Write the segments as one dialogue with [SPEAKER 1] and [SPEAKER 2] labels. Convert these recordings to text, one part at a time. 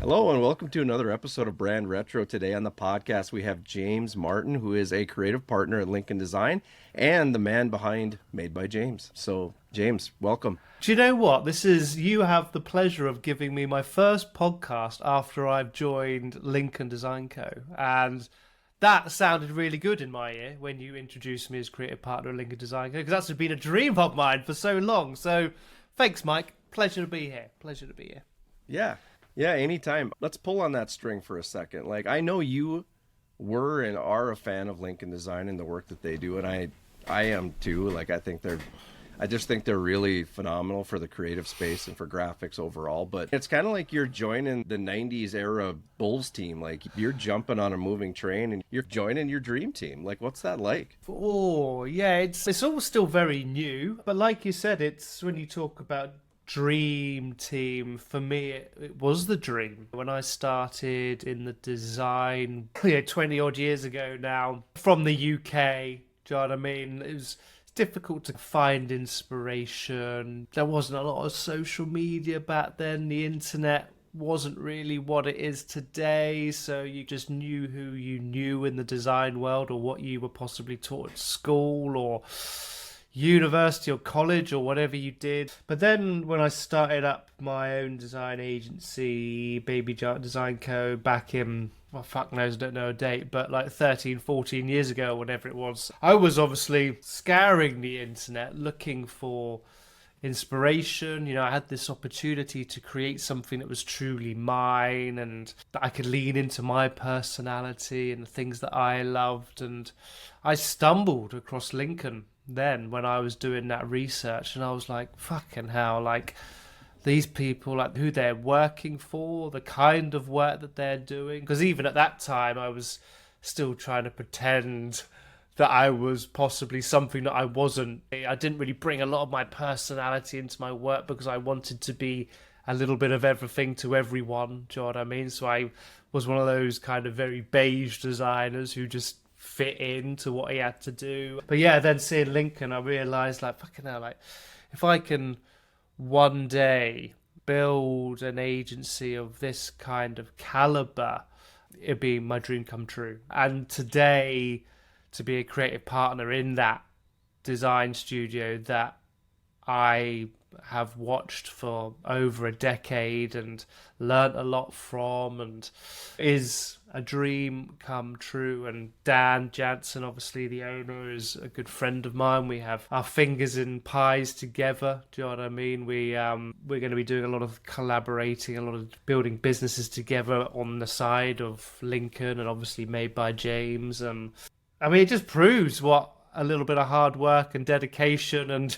[SPEAKER 1] Hello and welcome to another episode of Brand Retro. Today on the podcast, we have James Martin, who is a creative partner at Lincoln Design and the man behind Made by James. So, James, welcome.
[SPEAKER 2] Do you know what? You have the pleasure of giving me my first podcast after I've joined Lincoln Design Co. And that sounded really good in my ear when you introduced me as creative partner at Lincoln Design Co. Because that's been a dream of mine for so long. So, thanks, Mike. Pleasure to be here. Pleasure to be here.
[SPEAKER 1] Yeah, anytime. Let's pull on that string for a second. I know you were and are a fan of Lincoln Design and the work that they do, and I am too. I just think they're really phenomenal for the creative space and for graphics overall. But it's kind of like you're joining the 90s era Bulls team. Like, you're jumping on a moving train and you're joining your dream team. Like, what's that like?
[SPEAKER 2] Oh, yeah, it's all still very new. But like you said, it's when you talk about dream team, for me it was the dream when I started in the design 20 odd years ago now from the UK. Do you know what I mean? It's difficult to find inspiration. There wasn't a lot of social media back then. The internet wasn't really what it is today, so you just knew who you knew in the design world or what you were possibly taught at school or university or college or whatever you did. But then when I started up my own design agency, Baby Giant Design Co., back in, well, fuck knows, I don't know a date, but like 13, 14 years ago or whatever it was, I was obviously scouring the internet looking for inspiration. I had this opportunity to create something that was truly mine and that I could lean into my personality and the things that I loved. And I stumbled across Lincoln then when I was doing that research, and I was like, fucking hell, like these people, like who they're working for, the kind of work that they're doing. Because even at that time I was still trying to pretend that I was possibly something that I wasn't. I didn't really bring a lot of my personality into my work because I wanted to be a little bit of everything to everyone. Do you know what I mean? So I was one of those kind of very beige designers who just fit into what he had to do. But yeah, then seeing Lincoln, I realised, like, fucking hell, like, if I can one day build an agency of this kind of caliber, it'd be my dream come true. And today, to be a creative partner in that design studio that I have watched for over a decade and learnt a lot from, and is a dream come true. And Dan Jansen, obviously the owner, is a good friend of mine. We have our fingers in pies together. Do you know what I mean? We're going to be doing a lot of collaborating, a lot of building businesses together on the side of Lincoln and obviously Made by James. And I mean, it just proves what a little bit of hard work and dedication and,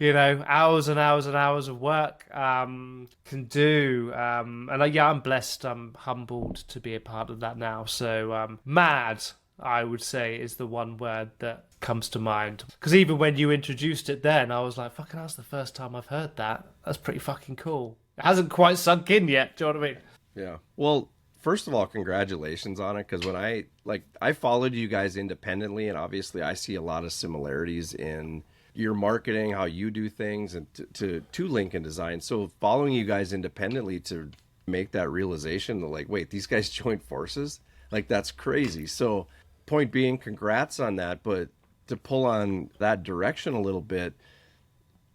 [SPEAKER 2] hours and hours and hours of work can do. I'm blessed. I'm humbled to be a part of that now. So mad, I would say, is the one word that comes to mind. Because even when you introduced it then, I was like, fucking, that's the first time I've heard that. That's pretty fucking cool. It hasn't quite sunk in yet. Do you know what I mean?
[SPEAKER 1] Yeah. Well, first of all, congratulations on it, because when I followed you guys independently, and obviously I see a lot of similarities in your marketing, how you do things, and to Lincoln Design. So following you guys independently to make that realization that, like, wait, these guys joined forces? Like, that's crazy. So point being, congrats on that. But to pull on that direction a little bit,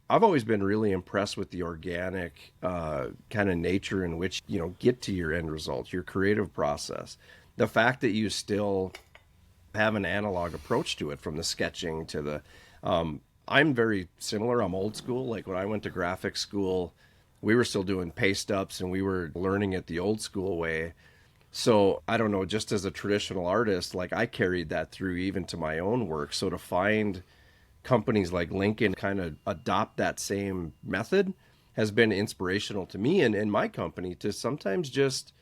[SPEAKER 1] I've always been really impressed with the organic kind of nature in which, get to your end result, your creative process. The fact that you still have an analog approach to it, from the sketching to the... I'm very similar. I'm old school. Like, when I went to graphic school, we were still doing paste ups and we were learning it the old school way. So I don't know, just as a traditional artist, like, I carried that through even to my own work. So to find companies like Lincoln kind of adopt that same method has been inspirational to me and in my company, to sometimes just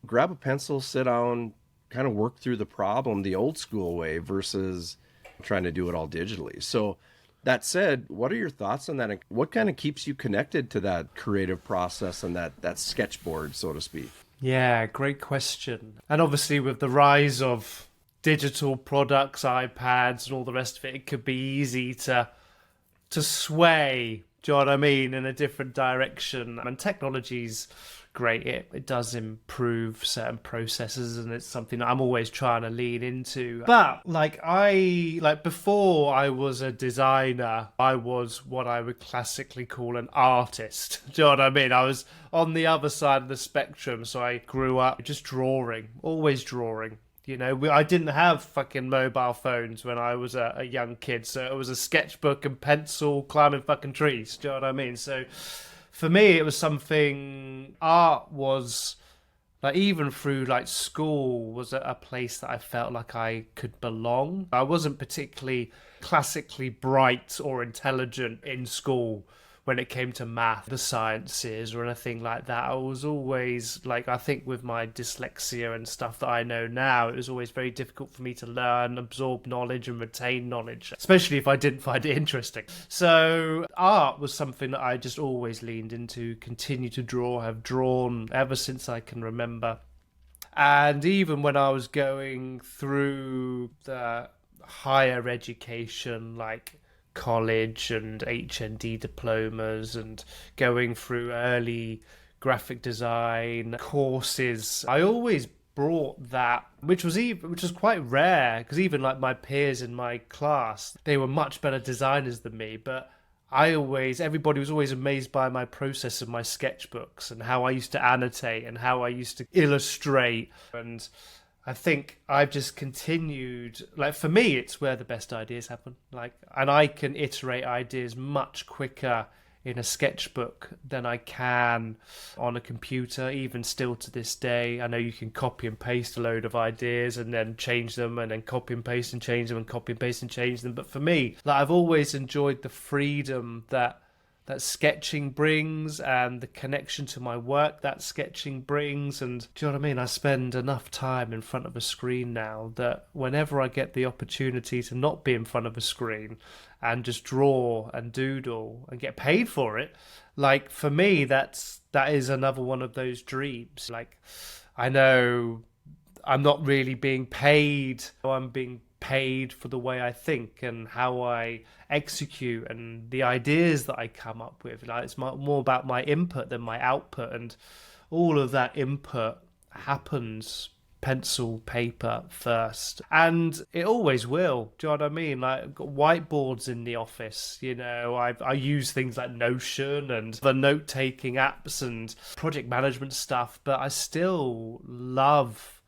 [SPEAKER 1] grab a pencil, sit down, kind of work through the problem the old school way versus trying to do it all digitally. So that said, what are your thoughts on that? And what kind of keeps you connected to that creative process and that sketchboard, so to speak?
[SPEAKER 2] Yeah, great question. And obviously with the rise of digital products, iPads and all the rest of it, it could be easy to sway Do you know what I mean? In a different direction. And technology's great. It does improve certain processes, and it's something that I'm always trying to lean into. But before I was a designer, I was what I would classically call an artist. Do you know what I mean? I was on the other side of the spectrum, so I grew up just drawing, always drawing. You know, I didn't have fucking mobile phones when I was a young kid, so it was a sketchbook and pencil climbing fucking trees. Do you know what I mean? So for me, it was something, art was, like, even through like school, was a place that I felt like I could belong. I wasn't particularly classically bright or intelligent in school when it came to math, the sciences, or anything like that. I was always, like, I think with my dyslexia and stuff that I know now, it was always very difficult for me to learn, absorb knowledge, and retain knowledge, especially if I didn't find it interesting. So art was something that I just always leaned into, continue to draw, have drawn ever since I can remember. And even when I was going through the higher education, like college and HND diplomas, and going through early graphic design courses, I always brought that, which was quite rare, because even like my peers in my class, they were much better designers than me, but everybody was always amazed by my process of my sketchbooks and how I used to annotate and how I used to illustrate. And I think I've just continued, like, for me, it's where the best ideas happen. Like, and I can iterate ideas much quicker in a sketchbook than I can on a computer, even still to this day. I know you can copy and paste a load of ideas and then change them, and then copy and paste and change them, and copy and paste and change them. But for me, like, I've always enjoyed the freedom that sketching brings, and the connection to my work that sketching brings. And do you know what I mean? I spend enough time in front of a screen now that whenever I get the opportunity to not be in front of a screen and just draw and doodle and get paid for it, like, for me, that is another one of those dreams. Like, I know I'm not really being paid, I'm being paid for the way I think and how I execute and the ideas that I come up with. Like, it's more about my input than my output, and all of that input happens pencil, paper first, and it always will. Do you know what I mean? Like, I've got whiteboards in the office, you know, I use things like Notion and the note-taking apps and project management stuff, but I still love,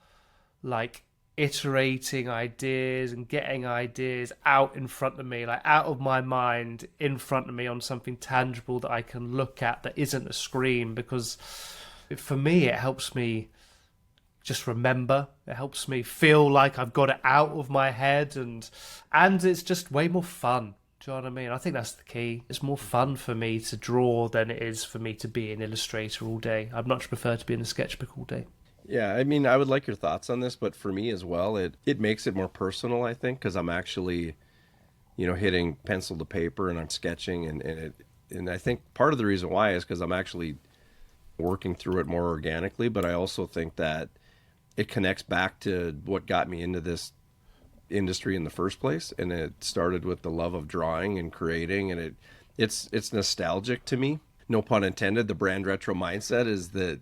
[SPEAKER 2] like, iterating ideas and getting ideas out in front of me, like out of my mind, in front of me on something tangible that I can look at that isn't a screen. Because for me, it helps me just remember. It helps me feel like I've got it out of my head, and it's just way more fun. Do you know what I mean? I think that's the key. It's more fun for me to draw than it is for me to be an illustrator all day. I'd much prefer to be in a sketchbook all day.
[SPEAKER 1] Yeah, I mean, I would like your thoughts on this, but for me as well, it makes it more personal, I think, because I'm actually, hitting pencil to paper and I'm sketching, and I think part of the reason why is because I'm actually working through it more organically, but I also think that it connects back to what got me into this industry in the first place, and it started with the love of drawing and creating, and it's nostalgic to me. No pun intended. The brand retro mindset is that,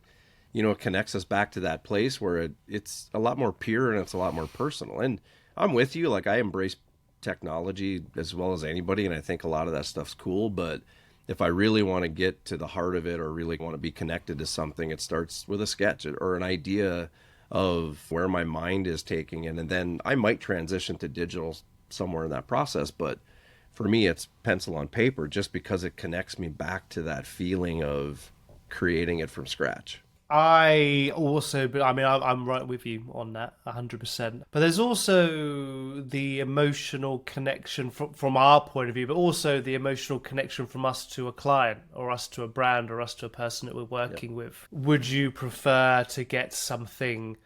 [SPEAKER 1] it connects us back to that place where it's a lot more pure and it's a lot more personal. And I'm with you. Like, I embrace technology as well as anybody, and I think a lot of that stuff's cool. But if I really want to get to the heart of it, or really want to be connected to something, it starts with a sketch or an idea of where my mind is taking it. And then I might transition to digital somewhere in that process. But for me, it's pencil on paper, just because it connects me back to that feeling of creating it from scratch.
[SPEAKER 2] I'm right with you on that, 100%. But there's also the emotional connection from our point of view, but also the emotional connection from us to a client, or us to a brand, or us to a person that we're working with. Would you prefer to get something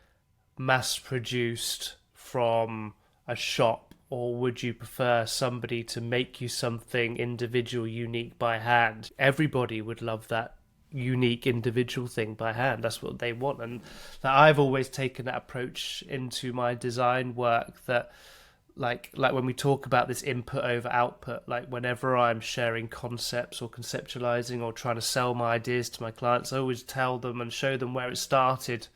[SPEAKER 2] mass-produced from a shop, or would you prefer somebody to make you something individual, unique by hand? Everybody would love that unique individual thing by hand. That's what they want. And I've always taken that approach into my design work, that like when we talk about this input over output, like whenever I'm sharing concepts or conceptualizing or trying to sell my ideas to my clients, I always tell them and show them where it started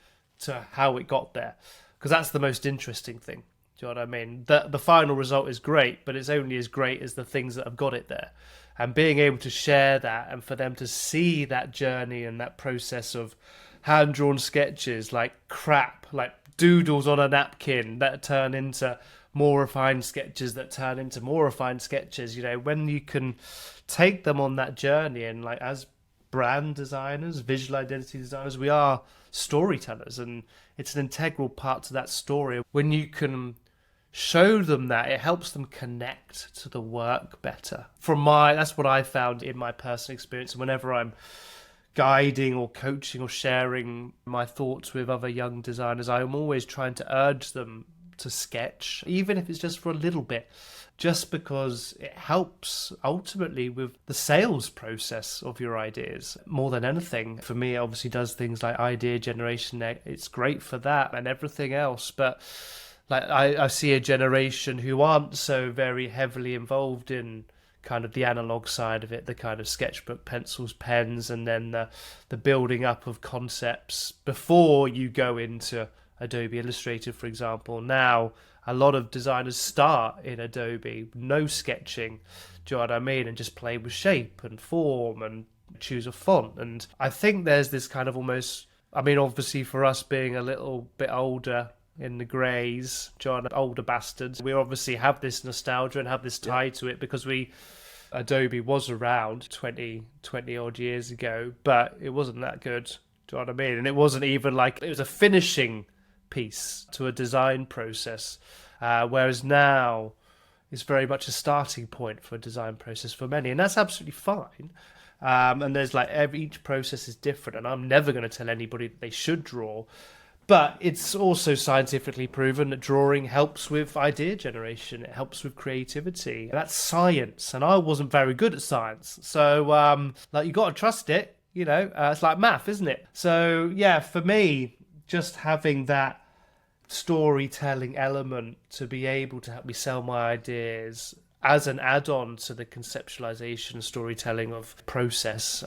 [SPEAKER 2] to how it got there, because that's the most interesting thing. Do you know what I mean? The final result is great, but it's only as great as the things that have got it there. And being able to share that and for them to see that journey and that process of hand-drawn sketches, like crap, like doodles on a napkin that turn into more refined sketches that turn into more refined sketches. You know, when you can take them on that journey, and like as brand designers, visual identity designers, we are storytellers, and it's an integral part to that story. When you can show them that, it helps them connect to the work better. That's what I found in my personal experience. Whenever I'm guiding or coaching or sharing my thoughts with other young designers, I'm always trying to urge them to sketch, even if it's just for a little bit, just because it helps ultimately with the sales process of your ideas more than anything. For me, it obviously does things like idea generation. It's great for that and everything else, but like I see a generation who aren't so very heavily involved in kind of the analog side of it, the kind of sketchbook, pencils, pens, and then the building up of concepts before you go into Adobe Illustrator, for example. Now, a lot of designers start in Adobe, no sketching, do you know what I mean? And just play with shape and form and choose a font. And I think there's this kind of almost, I mean, obviously for us being a little bit older in the greys, John, older bastards, we obviously have this nostalgia and have this tie to it because Adobe was around 20 odd years ago, but it wasn't that good, do you know what I mean? And it wasn't even like, it was a finishing piece to a design process, whereas now it's very much a starting point for a design process for many, and that's absolutely fine. And there's like each process is different, and I'm never going to tell anybody that they should draw. But it's also scientifically proven that drawing helps with idea generation. It helps with creativity. That's science, and I wasn't very good at science. So, like, you got to trust it, you know. It's like math, isn't it? So, yeah, for me, just having that storytelling element to be able to help me sell my ideas as an add-on to the conceptualization storytelling of process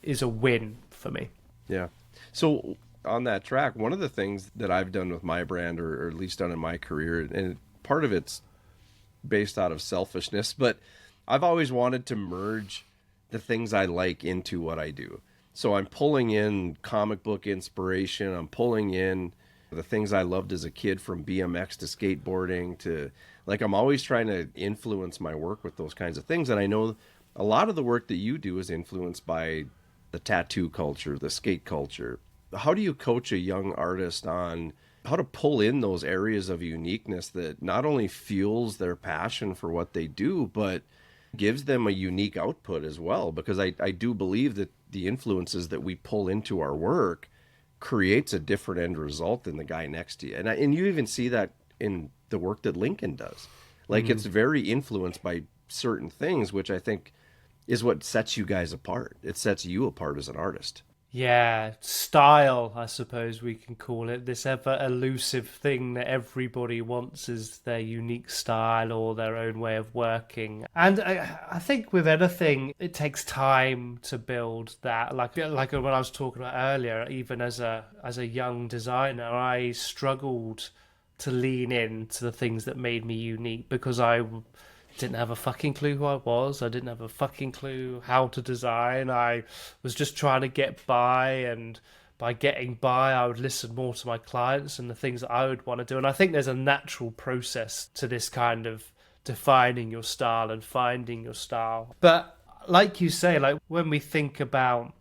[SPEAKER 2] is a win for me.
[SPEAKER 1] Yeah. So on that track, one of the things that I've done with my brand, or at least done in my career, and part of it's based out of selfishness, but I've always wanted to merge the things I like into what I do. So I'm pulling in comic book inspiration, I'm pulling in the things I loved as a kid, from BMX to skateboarding to, like, I'm always trying to influence my work with those kinds of things. And I know a lot of the work that you do is influenced by the tattoo culture, the skate culture. How do you coach a young artist on how to pull in those areas of uniqueness that not only fuels their passion for what they do, but gives them a unique output as well? Because I do believe that the influences that we pull into our work creates a different end result than the guy next to you. And you even see that in the work that Lincoln does. Like, it's very influenced by certain things, which I think is what sets you guys apart. It sets you apart as an artist.
[SPEAKER 2] Yeah, style, I suppose we can call it. This ever elusive thing that everybody wants is their unique style or their own way of working. And I think with anything, it takes time to build that. Like what I was talking about earlier, even as a young designer, I struggled to lean into the things that made me unique because I didn't have a fucking clue who I was. I didn't have a fucking clue how to design. I was just trying to get by, and by getting by, I would listen more to my clients and the things that I would want to do. And I think there's a natural process to this kind of defining your style and finding your style. But like you say, like when we think about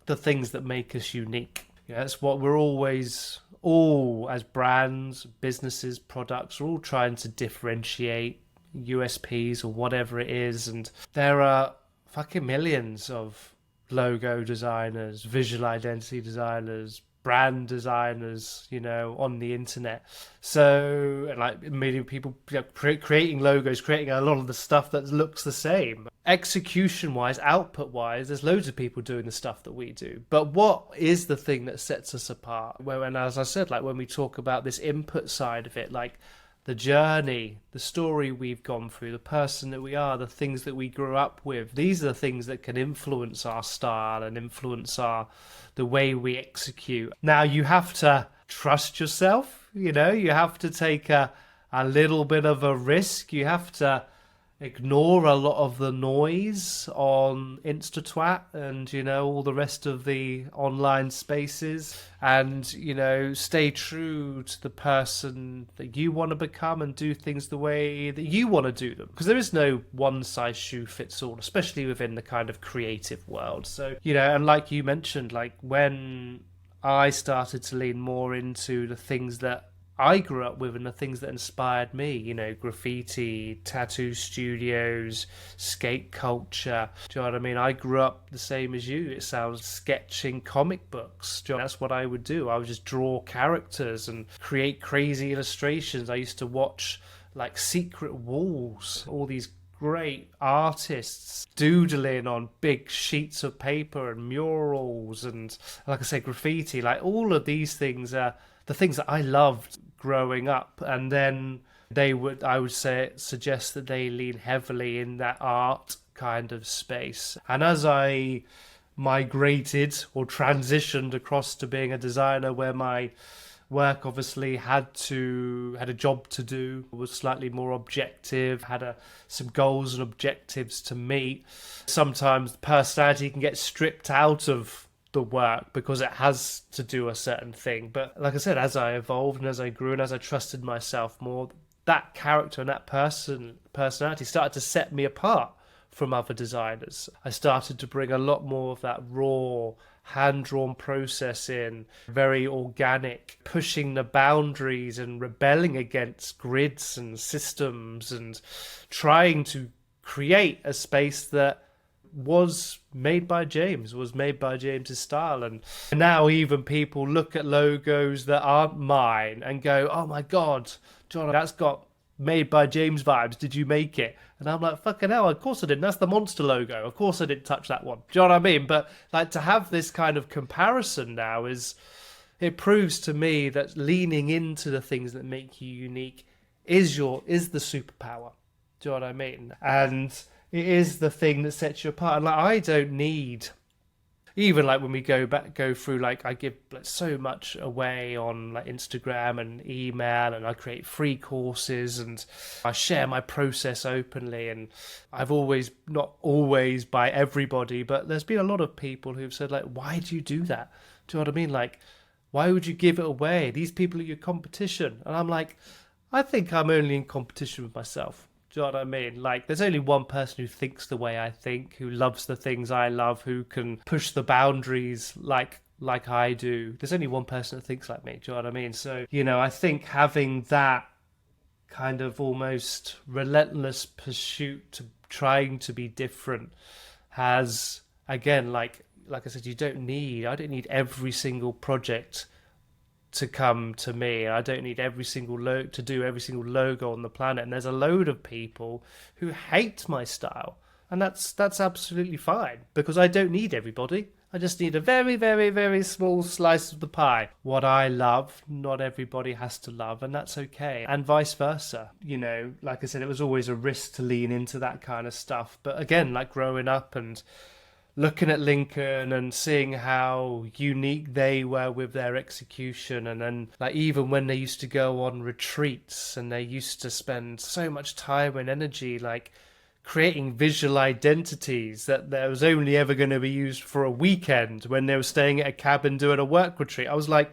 [SPEAKER 2] the things that make us unique, that's what we're always all, as brands, businesses, products, we're all trying to differentiate USPs or whatever it is. And there are fucking millions of logo designers, visual identity designers, brand designers, you know, on the internet. So, like, a million people creating logos, creating a lot of the stuff that looks the same. Execution-wise, output-wise, there's loads of people doing the stuff that we do. But what is the thing that sets us apart? And as I said, like, when we talk about this input side of it, like, the journey, the story we've gone through, the person that we are, the things that we grew up with. These are the things that can influence our style and influence the way we execute. Now you have to trust yourself, you know, you have to take a little bit of a risk. You have to ignore a lot of the noise on Instatwat and, you know, all the rest of the online spaces, and, you know, stay true to the person that you want to become and do things the way that you want to do them, because there is no one size shoe fits all, especially within the kind of creative world. So, you know, and like you mentioned, like when I started to lean more into the things that I grew up with and the things that inspired me, you know, graffiti, tattoo studios, skate culture. Do you know what I mean? I grew up the same as you. It sounds sketching comic books. Do you know, that's what I would do. I would just draw characters and create crazy illustrations. I used to watch like Secret Walls, all these great artists doodling on big sheets of paper and murals and, like I said, graffiti. Like all of these things are the things that I loved growing up, and then I would say, suggest that they lean heavily in that art kind of space. And as I migrated or transitioned across to being a designer, where my work obviously had a job to do, was slightly more objective, had some goals and objectives to meet, sometimes personality can get stripped out of the work because it has to do a certain thing. But like I said, as I evolved and as I grew and as I trusted myself more, that character and that personality started to set me apart from other designers. I started to bring a lot more of that raw, hand-drawn process in, very organic, pushing the boundaries and rebelling against grids and systems and trying to create a space that was made by James's style. And now even people look at logos that aren't mine and go, oh my God, John, that's got made by James vibes. Did you make it? And I'm like, fucking hell, of course I didn't. That's the Monster logo. Of course I didn't touch that one. Do you know what I mean? But like, to have this kind of comparison now it proves to me that leaning into the things that make you unique is the superpower. Do you know what I mean? And it is the thing that sets you apart. And like, I don't need, even like when we go through, like I give like so much away on like Instagram and email, and I create free courses and I share my process openly. And I've always, not always by everybody, but there's been a lot of people who've said like, why do you do that? Do you know what I mean? Like, why would you give it away? These people are your competition. And I'm like, I think I'm only in competition with myself. Do you know what I mean? Like, there's only one person who thinks the way I think, who loves the things I love, who can push the boundaries like I do. There's only one person that thinks like me. Do you know what I mean? So, you know, I think having that kind of almost relentless pursuit to trying to be different has, again, like I said, I don't need every single project to come to me. I don't need every single to do every single logo on the planet. And there's a load of people who hate my style, and that's absolutely fine, because I don't need everybody. I just need a very, very, very small slice of the pie. What I love, not everybody has to love, and that's okay. And vice versa. You know, like I said, it was always a risk to lean into that kind of stuff. But again, like growing up and looking at Lincoln and seeing how unique they were with their execution, and then like even when they used to go on retreats and they used to spend so much time and energy like creating visual identities that there was only ever going to be used for a weekend when they were staying at a cabin doing a work retreat. I was like,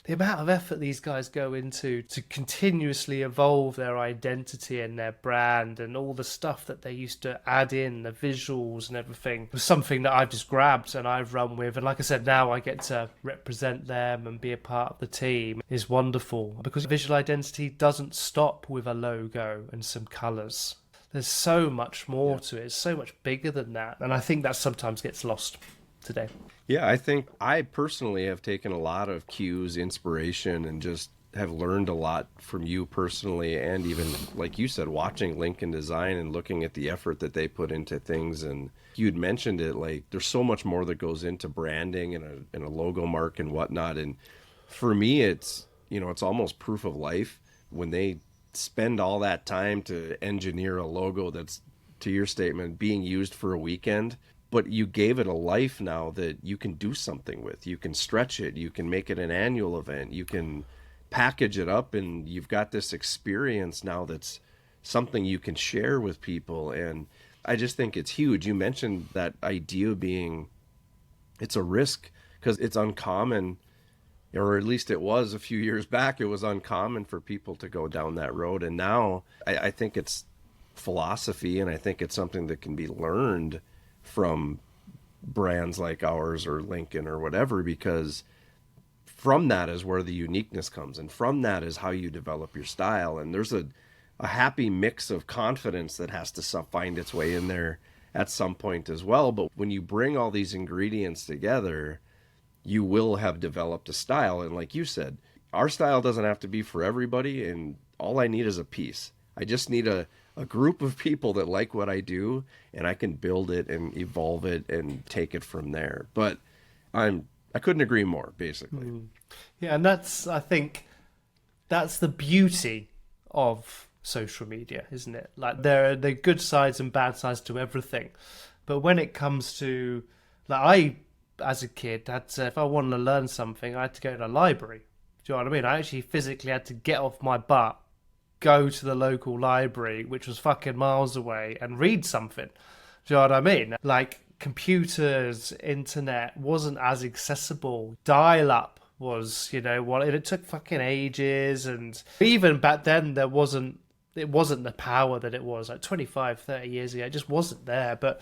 [SPEAKER 2] the amount of effort these guys go into to continuously evolve their identity and their brand and all the stuff that they used to add in, the visuals and everything, was something that I've just grabbed and I've run with. And like I said, now I get to represent them and be a part of the team is wonderful, because visual identity doesn't stop with a logo and some colours. There's so much more to it. It's so much bigger than that. And I think that sometimes gets lost today.
[SPEAKER 1] Yeah, I think I personally have taken a lot of cues, inspiration, and just have learned a lot from you personally, and even, like you said, watching Lincoln Design and looking at the effort that they put into things. And you'd mentioned it, like there's so much more that goes into branding and a logo mark and whatnot. And for me, it's, you know, it's almost proof of life when they spend all that time to engineer a logo that's, to your statement, being used for a weekend, but you gave it a life now that you can do something with. You can stretch it, you can make it an annual event, you can package it up, and you've got this experience now that's something you can share with people. And I just think it's huge. You mentioned that idea being it's a risk because it's uncommon, or at least it was a few years back. It was uncommon for people to go down that road. And now I think it's philosophy, and I think it's something that can be learned from brands like ours or Lincoln or whatever, because from that is where the uniqueness comes, and from that is how you develop your style. And there's a happy mix of confidence that has to find its way in there at some point as well. But when you bring all these ingredients together, you will have developed a style. And like you said, our style doesn't have to be for everybody, and all I need is a piece. I just need a group of people that like what I do, and I can build it and evolve it and take it from there. But I couldn't agree more, basically.
[SPEAKER 2] Yeah, and I think that's the beauty of social media, isn't it? Like, there are the good sides and bad sides to everything. But when it comes to, like, as a kid, if I wanted to learn something, I had to go to a library. Do you know what I mean? I actually physically had to get off my butt, go to the local library, which was fucking miles away, and read something. Do you know what I mean? Like, computers, internet wasn't as accessible. Dial-up was, it took fucking ages. And even back then, it wasn't the power that it was like 25, 30 years ago. It just wasn't there. But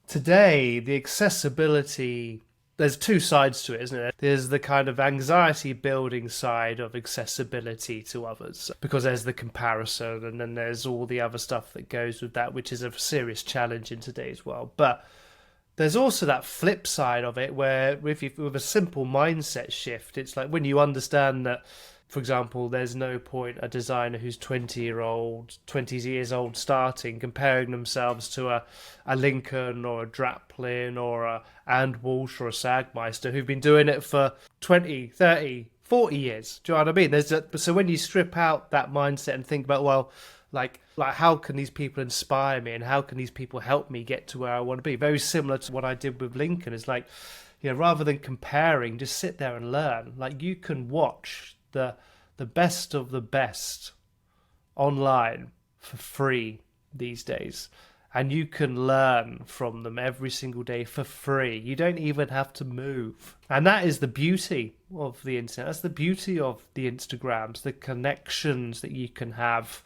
[SPEAKER 2] today, the accessibility, there's two sides to it, isn't it? There's the kind of anxiety building side of accessibility to others, because there's the comparison, and then there's all the other stuff that goes with that, which is a serious challenge in today's world. But there's also that flip side of it, where with a simple mindset shift, it's like when you understand that, for example, there's no point a designer who's 20 years old starting comparing themselves to a Lincoln or a Draplin or a And Walsh or a Sagmeister who've been doing it for 20, 30, 40 years. Do you know what I mean? So when you strip out that mindset and think about, well, like how can these people inspire me, and how can these people help me get to where I want to be? Very similar to what I did with Lincoln. Is like, rather than comparing, just sit there and learn. Like, you can watch the best of the best online for free these days, and you can learn from them every single day for free. You don't even have to move. And that is the beauty of the internet. That's the beauty of the Instagrams, the connections that you can have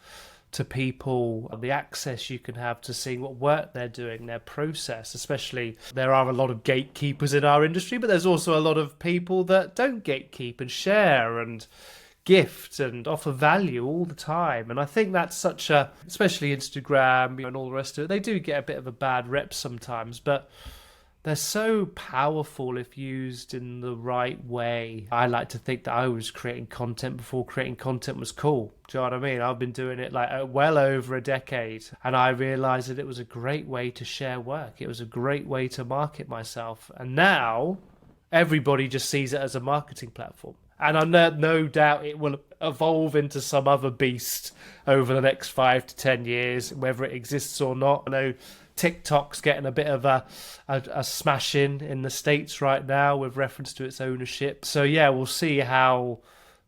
[SPEAKER 2] to people, the access you can have to seeing what work they're doing, their process. Especially, there are a lot of gatekeepers in our industry, but there's also a lot of people that don't gatekeep and share and gift and offer value all the time. And I think that's especially Instagram and all the rest of it, they do get a bit of a bad rep sometimes, but they're so powerful if used in the right way. I like to think that I was creating content before creating content was cool. Do you know what I mean? I've been doing it like well over a decade, and I realized that it was a great way to share work. It was a great way to market myself. And now everybody just sees it as a marketing platform. And I no doubt it will evolve into some other beast over the next 5 to 10 years, whether it exists or not. I know TikTok's getting a bit of a smash in the States right now with reference to its ownership. So yeah, we'll see how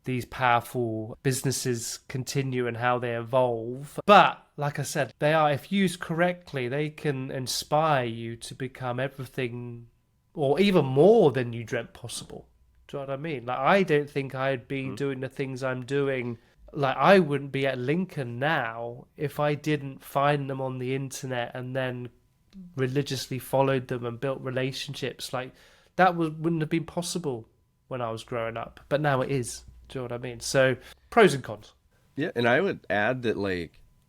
[SPEAKER 2] these powerful businesses continue and how they evolve. But like I said, if used correctly, they can inspire you to become everything or even more than you dreamt possible. Do you know what I mean? Like, I don't think I'd be doing the things I'm doing. Like, I wouldn't be at Lincoln now if I didn't find them on the internet and then religiously followed them and built relationships. Like, wouldn't have been possible when I was growing up. But now it is. Do you know what I mean? So, pros and cons.
[SPEAKER 1] Yeah, and I would add that,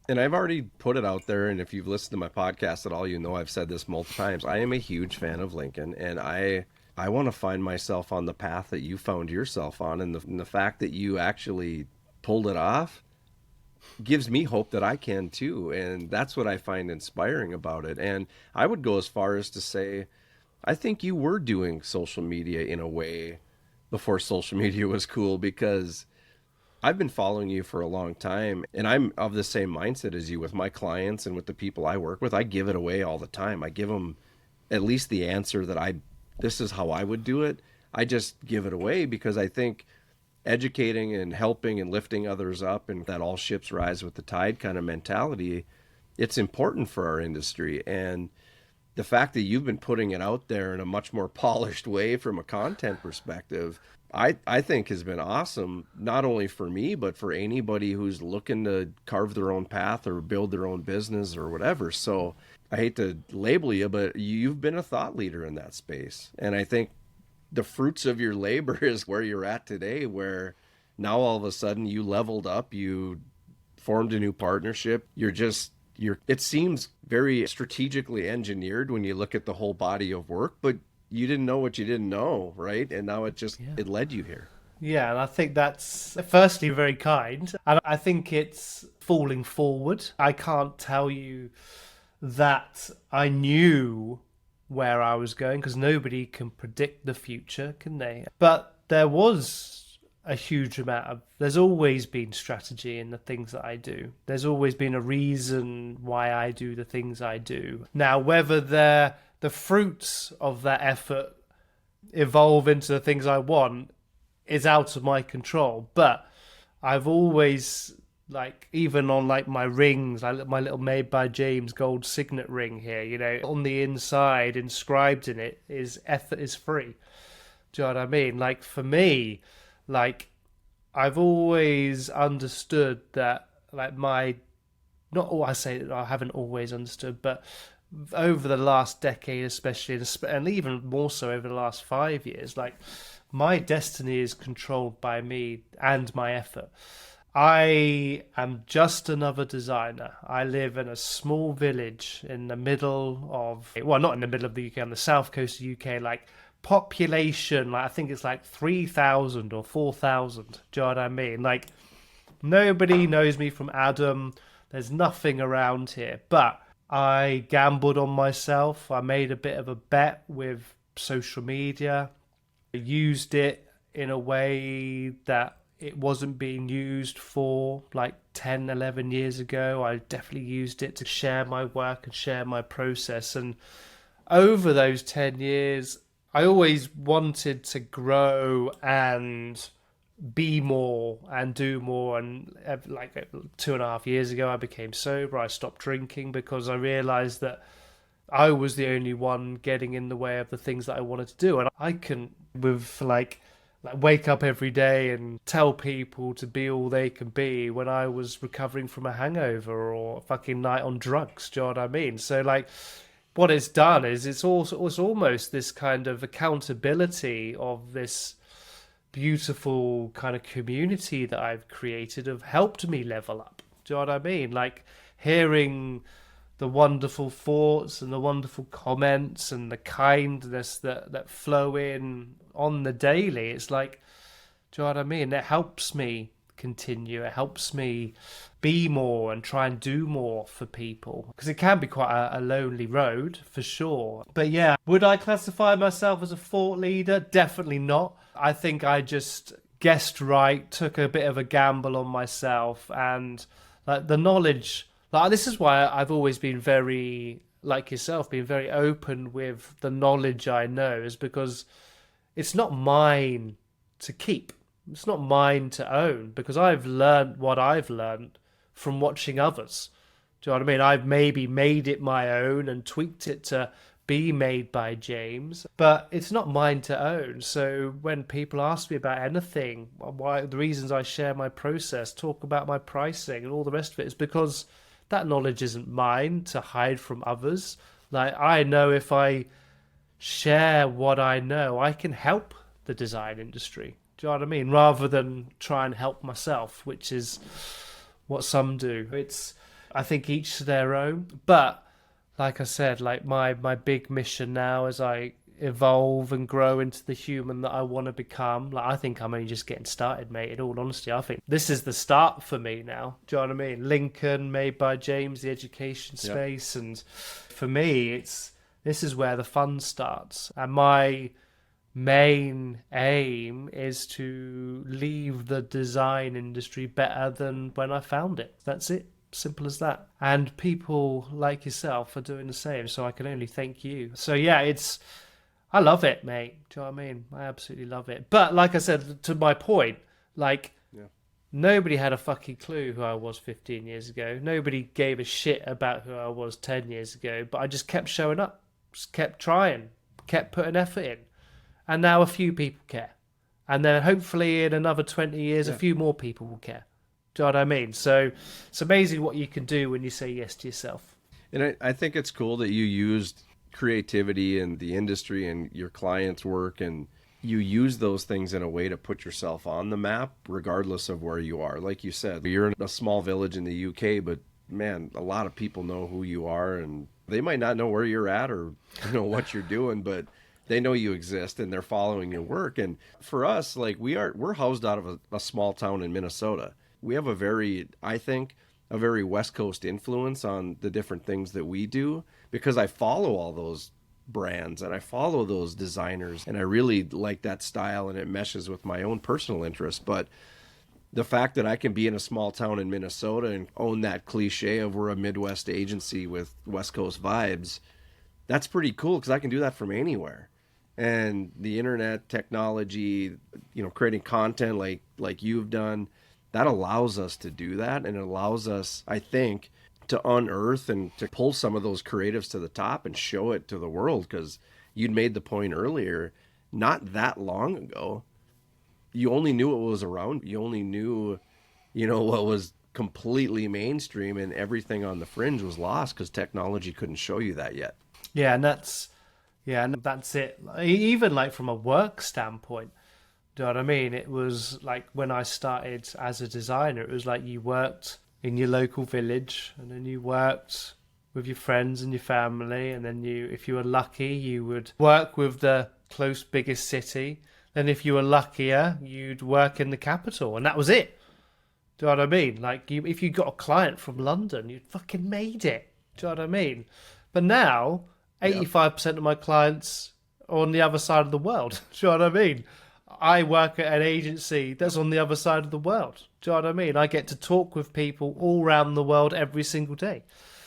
[SPEAKER 1] and I've already put it out there, and if you've listened to my podcast at all, I've said this multiple times. I am a huge fan of Lincoln, and I want to find myself on the path that you found yourself on, and the fact that you actually pulled it off gives me hope that I can too, and that's what I find inspiring about it. And I would go as far as to say, I think you were doing social media in a way before social media was cool, because I've been following you for a long time, and I'm of the same mindset as you with my clients and with the people I work with. I give it away all the time. I give them at least the answer that this is how I would do it. I just give it away because I think educating and helping and lifting others up and that all ships rise with the tide kind of mentality, it's important for our industry. And the fact that you've been putting it out there in a much more polished way from a content perspective, I think has been awesome, not only for me, but for anybody who's looking to carve their own path or build their own business or whatever. So I hate to label you, but you've been a thought leader in that space. And I think the fruits of your labor is where you're at today, where now all of a sudden you leveled up, you formed a new partnership. It seems very strategically engineered when you look at the whole body of work, but you didn't know what you didn't know, right? And now it led you here.
[SPEAKER 2] Yeah, and I think that's firstly very kind. And I think it's falling forward. I can't tell you that I knew where I was going because nobody can predict the future, can they? But there was a huge there's always been strategy in the things that I do. There's always been a reason why I do the things I do. Now, whether the fruits of that effort evolve into the things I want is out of my control. But I've always, like, even on like my rings, like my little Made by James gold signet ring here, you know, on the inside inscribed in it is effort is free. Do you know what I mean? Like, for me, like, I've always understood that, like, not all I say that I haven't always understood, but over the last decade especially, and even more so over the last 5 years, like, my destiny is controlled by me and my effort. I am just another designer. I live in a small village in the middle of, well, not in the middle of the UK, on the south coast of the UK, like, population, like, I think it's like 3,000 or 4,000. Do you know what I mean? Like, nobody knows me from Adam. There's nothing around here. But I gambled on myself. I made a bit of a bet with social media. I used it in a way that it wasn't being used for like 10, 11 years ago. I definitely used it to share my work and share my process. And over those 10 years, I always wanted to grow and be more and do more. And like 2.5 years ago, I became sober. I stopped drinking because I realized that I was the only one getting in the way of the things that I wanted to do. And I can, with like wake up every day and tell people to be all they can be when I was recovering from a hangover or a fucking night on drugs. Do you know what I mean? So, like, what it's done is it's almost this kind of accountability of this beautiful kind of community that I've created have helped me level up. Do you know what I mean? Like, hearing the wonderful thoughts and the wonderful comments and the kindness that flow in on the daily. It's like, do you know what I mean? It helps me continue. It helps me be more and try and do more for people, because it can be quite a lonely road for sure. But yeah, would I classify myself as a thought leader? Definitely not. I think I just guessed right, took a bit of a gamble on myself, and like the knowledge, like, this is why I've always been very, like yourself, being very open with the knowledge I know, is because it's not mine to keep. It's not mine to own, because I've learned what I've learned from watching others. Do you know what I mean? I've maybe made it my own and tweaked it to be Made by James, but it's not mine to own. So when people ask me about anything, why the reasons I share my process, talk about my pricing and all the rest of it, is because that knowledge isn't mine to hide from others. Like, I know if I share what I know, I can help the design industry. Do you know what I mean? Rather than try and help myself, which is what some do. It's, I think, each to their own. But like I said, like, my big mission now as I evolve and grow into the human that I want to become, like, I think I'm only just getting started, mate. In all honesty, I think this is the start for me now. Do you know what I mean? Lincoln, Made by James, the education space. Yep. And for me, this is where the fun starts. And my main aim is to leave the design industry better than when I found it. That's it. Simple as that. And people like yourself are doing the same, so I can only thank you. So yeah, I love it, mate. Do you know what I mean? I absolutely love it. But like I said, to my point, like
[SPEAKER 1] Yeah.
[SPEAKER 2] nobody had a fucking clue who I was 15 years ago. Nobody gave a shit about who I was 10 years ago, but I just kept showing up, just kept trying, kept putting effort in. And now a few people care. And then hopefully in another 20 years, a few more people will care. Do you know what I mean? So it's amazing what you can do when you say yes to yourself.
[SPEAKER 1] And I think it's cool that you used creativity and the industry and your clients' work, and you use those things in a way to put yourself on the map, regardless of where you are. Like you said, you're in a small village in the UK, but man, a lot of people know who you are, and they might not know where you're at or what you're doing, but they know you exist and they're following your work. And for us, like we're housed out of a small town in Minnesota. We have I think, a very West Coast influence on the different things that we do, because I follow all those brands and I follow those designers and I really like that style and it meshes with my own personal interests. But the fact that I can be in a small town in Minnesota and own that cliche of we're a Midwest agency with West Coast vibes, that's pretty cool because I can do that from anywhere. And the internet technology, creating content like you've done, that allows us to do that, and it allows us, I think, to unearth and to pull some of those creatives to the top and show it to the world. Because you'd made the point earlier, not that long ago, you only knew what was around. You only knew, what was completely mainstream, and everything on the fringe was lost because technology couldn't show you that yet.
[SPEAKER 2] Yeah, and that's it. Even like from a work standpoint, do you know what I mean? It was like when I started as a designer, it was like you worked in your local village and then you worked with your friends and your family, and then if you were lucky, you would work with the close biggest city. Then if you were luckier, you'd work in the capital, and that was it. Do you know what I mean? Like if you got a client from London, you'd fucking made it. Do you know what I mean? But now, 85% of my clients are on the other side of the world. Do you know what I mean? I work at an agency that's on the other side of the world. Do you know what I mean? I get to talk with people all around the world every single day.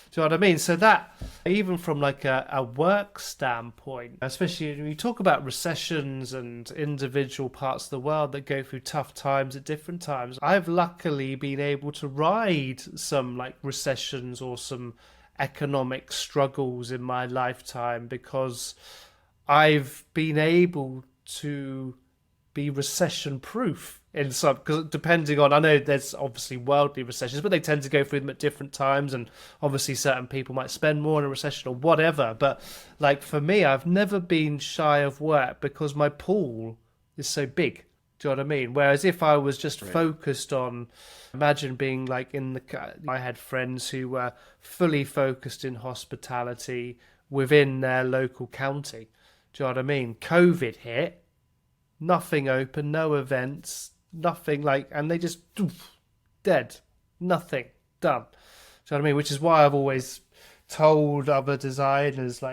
[SPEAKER 2] Do you know what I mean? So that, even from like a work standpoint, especially when you talk about recessions and individual parts of the world that go through tough times at different times, I've luckily been able to ride some like recessions or some economic struggles in my lifetime because I've been able to be recession proof in some, because depending on, I know there's obviously worldly recessions, but they tend to go through them at different times, and obviously certain people might spend more in a recession or whatever. But like for me, I've never been shy of work because my pool is so big. Do you know what I mean? Whereas if I was just focused on, imagine being like I had friends who were fully focused in hospitality within their local county. Do you know what I mean? COVID hit, nothing open, no events, nothing and they just dead, nothing done. Do you know what I mean? Which is why I've always told other designers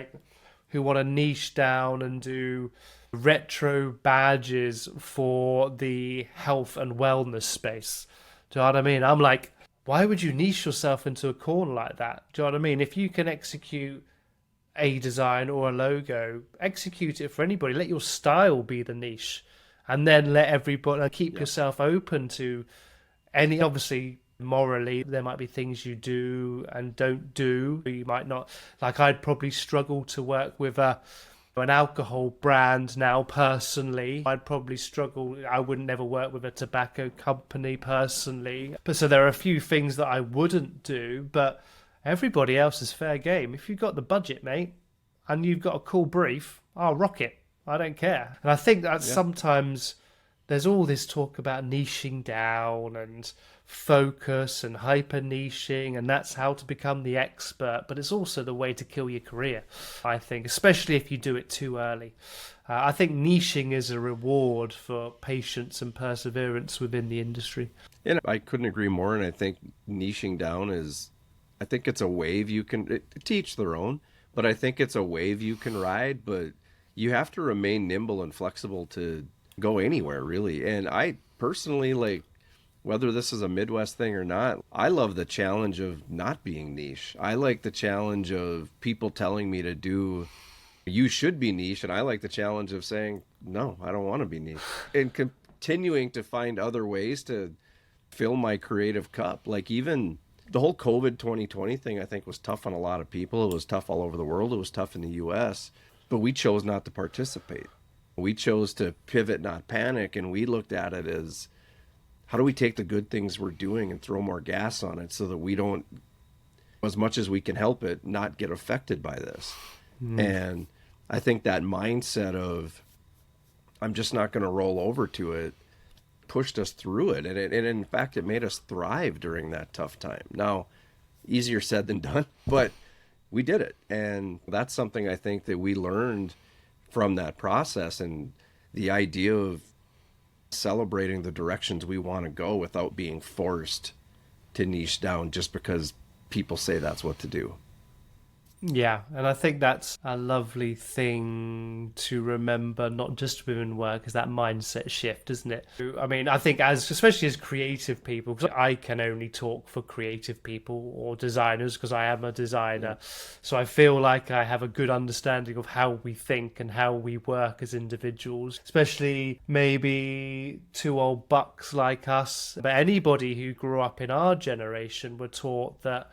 [SPEAKER 2] who want to niche down and do retro badges for the health and wellness space. Do you know what I mean? I'm like, why would you niche yourself into a corner like that? Do you know what I mean? If you can execute a design or a logo, execute it for anybody. Let your style be the niche, and then let everybody keep yourself open to any. Obviously, morally, there might be things you do and don't do. You might not. Like, I'd probably struggle to work with an alcohol brand now personally. I'd probably struggle. I would never work with a tobacco company personally. But so there are a few things that I wouldn't do, but everybody else is fair game. If you've got the budget, mate, and you've got a cool brief, I'll rock it. I don't care. And I think that sometimes there's all this talk about niching down and focus and hyper niching, and that's how to become the expert. But it's also the way to kill your career, I think, especially if you do it too early. I think niching is a reward for patience and perseverance within the industry.
[SPEAKER 1] And I couldn't agree more. And I think niching down I think it's a wave you can to each their own, but I think it's a wave you can ride. But you have to remain nimble and flexible to go anywhere, really. And I personally, like, whether this is a Midwest thing or not, I love the challenge of not being niche. I like the challenge of people telling me to do, you should be niche. And I like the challenge of saying, no, I don't want to be niche. And continuing to find other ways to fill my creative cup. Like, even the whole COVID 2020 thing, I think, was tough on a lot of people. It was tough all over the world. It was tough in the US, but we chose not to participate. We chose to pivot, not panic. And we looked at it as, how do we take the good things we're doing and throw more gas on it so that we don't, as much as we can help it, not get affected by this? And I think that mindset of, I'm just not going to roll over to it, pushed us through it. And in fact, it made us thrive during that tough time. Now, easier said than done, but we did it. And that's something I think that we learned from that process, and the idea of celebrating the directions we want to go without being forced to niche down just because people say that's what to do.
[SPEAKER 2] Yeah, and I think that's a lovely thing to remember, not just within work, is that mindset shift, isn't it? I mean, I think especially as creative people, because I can only talk for creative people or designers because I am a designer. So I feel like I have a good understanding of how we think and how we work as individuals, especially maybe two old bucks like us. But anybody who grew up in our generation were taught that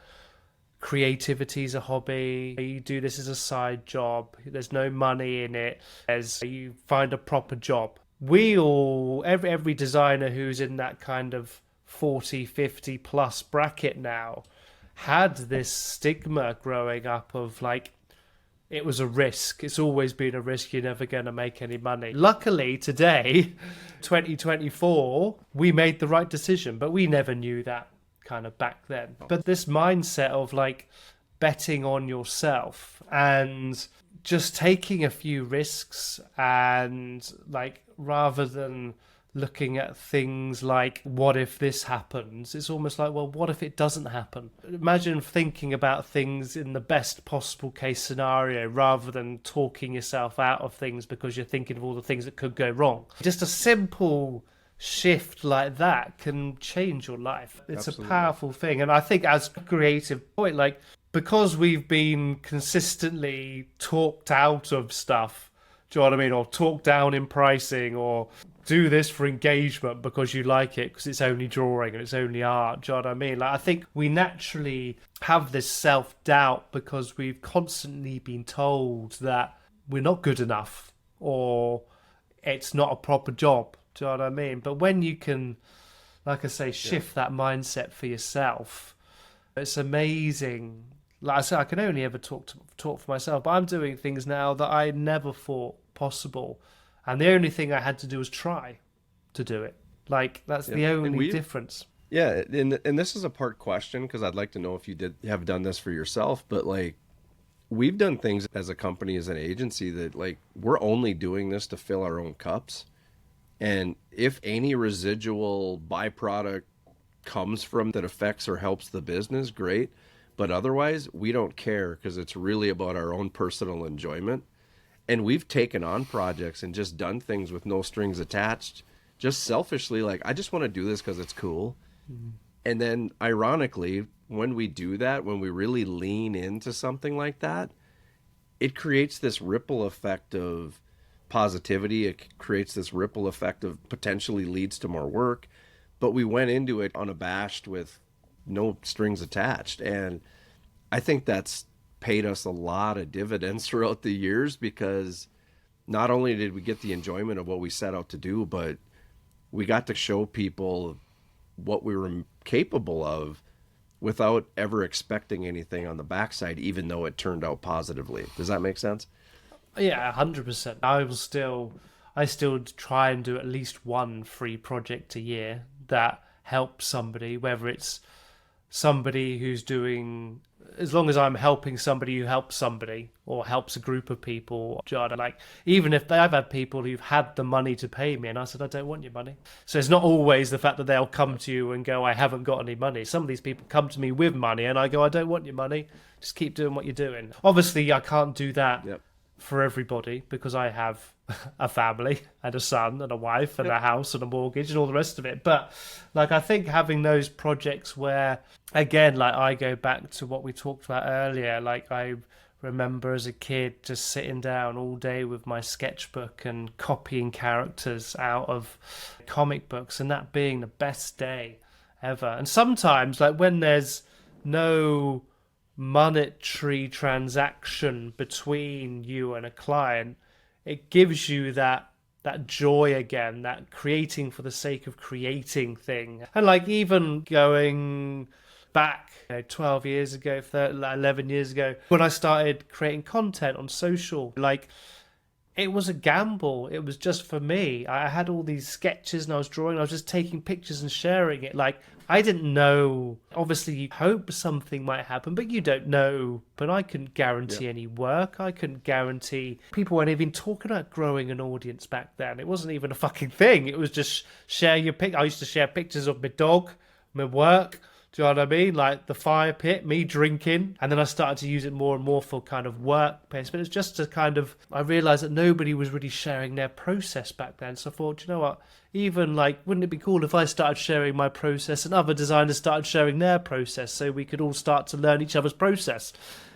[SPEAKER 2] creativity is a hobby, you do this as a side job, there's no money in it, as you find a proper job. We all, every designer who's in that kind of 40, 50 plus bracket now, had this stigma growing up of like, it was a risk. It's always been a risk. You're never going to make any money. Luckily, today, 2024, we made the right decision, but we never knew that kind of back then. But this mindset of like betting on yourself and just taking a few risks, and like, rather than looking at things like, what if this happens, it's almost like, well, what if it doesn't happen? Imagine thinking about things in the best possible case scenario rather than talking yourself out of things because you're thinking of all the things that could go wrong. Just a simple shift like that can change your life. It's Absolutely. A powerful thing. And I think as a creative point, like, because we've been consistently talked out of stuff, do you know what I mean? Or talked down in pricing, or do this for engagement because you like it because it's only drawing and it's only art, do you know what I mean? Like, I think we naturally have this self-doubt because we've constantly been told that we're not good enough or it's not a proper job. Do you know what I mean? But when you can, like I say, shift that mindset for yourself, it's amazing. Like I said, I can only ever talk for myself, but I'm doing things now that I never thought possible. And the only thing I had to do was try to do it. Like, that's the only difference.
[SPEAKER 1] Yeah, and this is a part question, because I'd like to know if you have done this for yourself, but like, we've done things as a company, as an agency, that like, we're only doing this to fill our own cups. And if any residual byproduct comes from that affects or helps the business, great. But otherwise, we don't care, because it's really about our own personal enjoyment. And we've taken on projects and just done things with no strings attached, just selfishly, like, I just want to do this because it's cool. Mm-hmm. And then ironically, when we do that, when we really lean into something like that, it creates this ripple effect of positivity. It creates this ripple effect of potentially leads to more work. But we went into it unabashed with no strings attached. And I think that's paid us a lot of dividends throughout the years, because not only did we get the enjoyment of what we set out to do, but we got to show people what we were capable of without ever expecting anything on the backside, even though it turned out positively. Does that make sense?
[SPEAKER 2] Yeah, 100%. I still try and do at least one free project a year that helps somebody, whether it's somebody who's doing, as long as I'm helping somebody who helps somebody or helps a group of people. Like, even if I've had people who've had the money to pay me and I said, I don't want your money. So it's not always the fact that they'll come to you and go, I haven't got any money. Some of these people come to me with money and I go, I don't want your money. Just keep doing what you're doing. Obviously, I can't do that. Yep. for everybody because I have a family and a son and a wife and a house and a mortgage and all the rest of it. But like, I think having those projects where, again, like I go back to what we talked about earlier, like I remember as a kid just sitting down all day with my sketchbook and copying characters out of comic books, and that being the best day ever. And sometimes, like when there's no monetary transaction between you and a client, it gives you that joy again, that creating for the sake of creating thing. And like even going back 12 years ago, 11 years ago, when I started creating content on social, like it was a gamble. It was just for me. I had all these sketches and I was drawing. I was just taking pictures and sharing it. Like, I didn't know. Obviously, you hope something might happen, but you don't know. But I couldn't guarantee any work. I couldn't guarantee. People weren't even talking about growing an audience back then. It wasn't even a fucking thing. It was just share your pic. I used to share pictures of my dog, my work. Do you know what I mean? Like the fire pit, me drinking. And then I started to use it more and more for kind of work based. But it's just to kind of, I realized that nobody was really sharing their process back then. So I thought, you know what? Even like, wouldn't it be cool if I started sharing my process and other designers started sharing their process so we could all start to learn each other's process?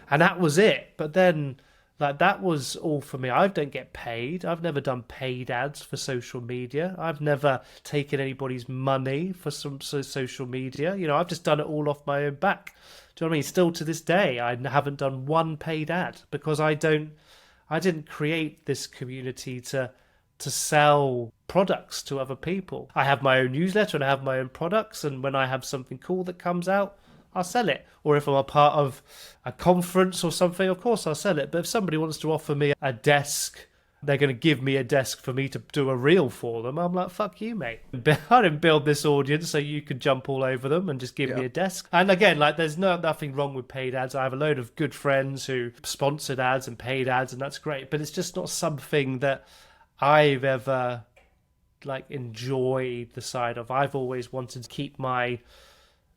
[SPEAKER 2] And that was it. But then, like, that was all for me. I don't get paid. I've never done paid ads for social media. I've never taken anybody's money for some social media. You know, I've just done it all off my own back. Do you know what I mean? Still to this day, I haven't done one paid ad because I didn't create this community to sell products to other people. I have my own newsletter and I have my own products, and when I have something cool that comes out, I'll sell it. Or if I'm a part of a conference or something, of course I'll sell it. But if somebody wants to offer me a desk, they're going to give me a desk for me to do a reel for them, I'm like, fuck you, mate. I didn't build this audience so you could jump all over them and just give me a desk. And again, like, there's nothing wrong with paid ads. I have a load of good friends who sponsored ads and paid ads, and that's great. But it's just not something that I've ever like enjoyed the side of. I've always wanted to keep my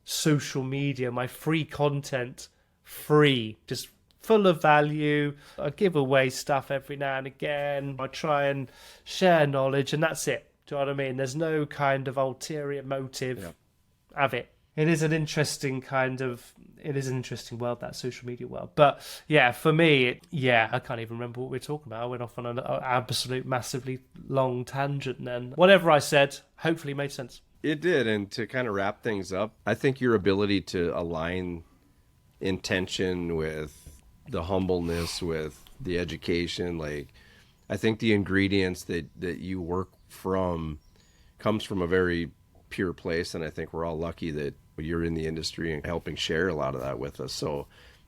[SPEAKER 2] social media, my free content, free, just full of value. I give away stuff every now and again. I try and share knowledge, and that's it. Do you know what I mean? There's no kind of ulterior motive of it. It is an interesting world, that social media world. But yeah, for me, I can't even remember what we were talking about. I went off on an absolute massively long tangent then. Whatever I said, hopefully made sense.
[SPEAKER 1] It did. And to kind of wrap things up, I think your ability to align intention with the humbleness, with the education, like, I think the ingredients that you work from comes from a very pure place. And I think we're all lucky that you're in the industry and helping share a lot of that with us. So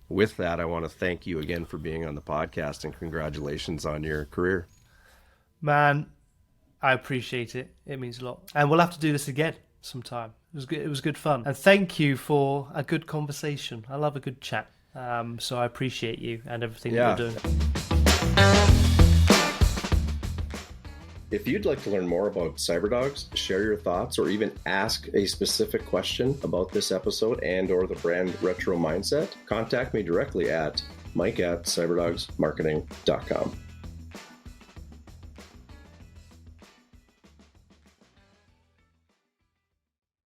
[SPEAKER 1] with that, I want to thank you again for being on the podcast, and congratulations on your career.
[SPEAKER 2] Man, I appreciate it. It means a lot. And we'll have to do this again sometime. It was good fun. And thank you for a good conversation. I love a good chat. So I appreciate you and everything that you're doing.
[SPEAKER 1] If you'd like to learn more about CyberDogs, share your thoughts, or even ask a specific question about this episode and or the brand Retro Mindset, contact me directly at mike@cyberdogsmarketing.com.